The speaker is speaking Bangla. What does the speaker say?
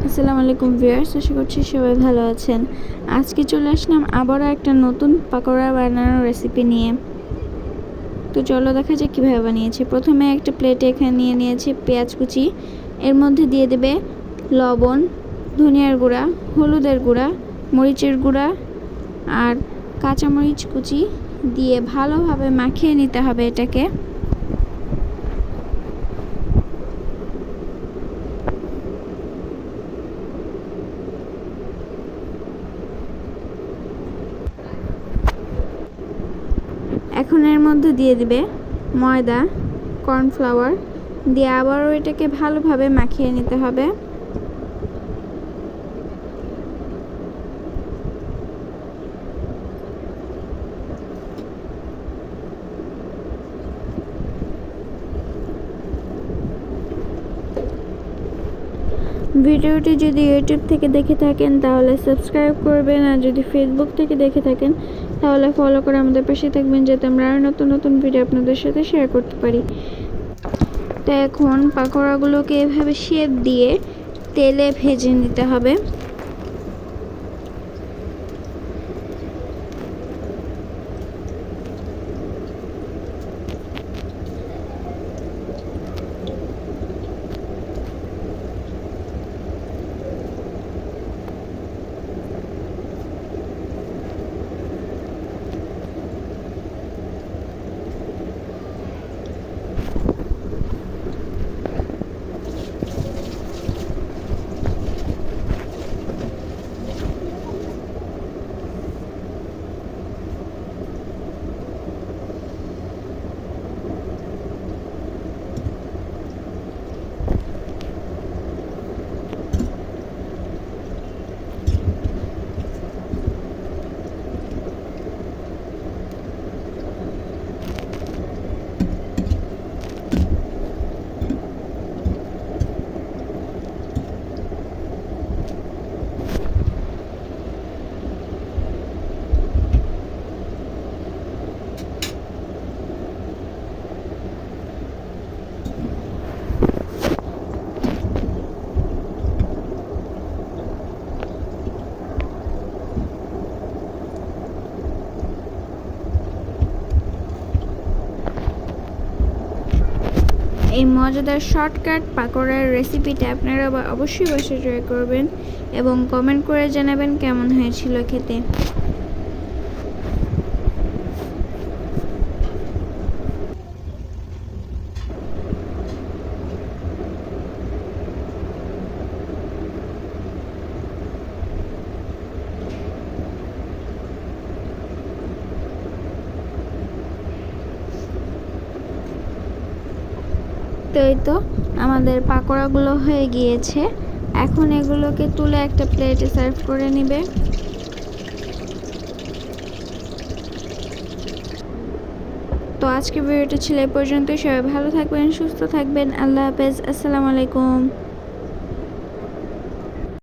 আসসালামু আলাইকুম ভিউয়ার্স, আশা করছি সবাই ভালো আছেন। আজকে চলে আসলাম আবারও একটা নতুন পাকোড়া বানানোর রেসিপি নিয়ে। তো চলো দেখা যাক কীভাবে বানিয়েছি। প্রথমে একটা প্লেটে এখানে নিয়ে নিয়েছি পেঁয়াজ কুচি। এর মধ্যে দিয়ে দেবে লবণ, ধনিয়ার গুঁড়া, হলুদের গুঁড়া, মরিচের গুঁড়া আর কাঁচামরিচ কুচি দিয়ে ভালোভাবে মাখিয়ে নিতে হবে এটাকে। এখন এর মধ্যে দিয়ে দিবে ময়দা, কর্নফ্লাওয়ার দিয়ে আবারও এটাকে ভালোভাবে মাখিয়ে নিতে হবে। ভিডিওটি যদি ইউটিউব থেকে দেখে থাকেন তাহলে সাবস্ক্রাইব করবেন, আর যদি ফেসবুক থেকে দেখে থাকেন তাহলে ফলো করে আমাদের পাশে থাকবেন, যাতে আমরা আরও নতুন নতুন ভিডিও আপনাদের সাথে শেয়ার করতে পারি। তো এখন পাকোড়াগুলোকে এভাবে শেপ দিয়ে তেলে ভেজে নিতে হবে। এই মজাদার শর্টকাট পাকোড়ার রেসিপিটা আপনারা অবশ্যই বাসায় ট্রাই করবেন এবং কমেন্ট করে জানাবেন কেমন হয়েছিল খেতে। তো এই তো আমাদের পাকোড়াগুলো হয়ে গিয়েছে। এখন এগুলোকে তুলে একটা প্লেটে সার্ভ করে নেবে। তো আজকে ভিডিওটা ছিল এই পর্যন্তই। সবাই ভালো থাকবেন, সুস্থ থাকবেন। আল্লাহ হাফেজ, আসসালামু আলাইকুম।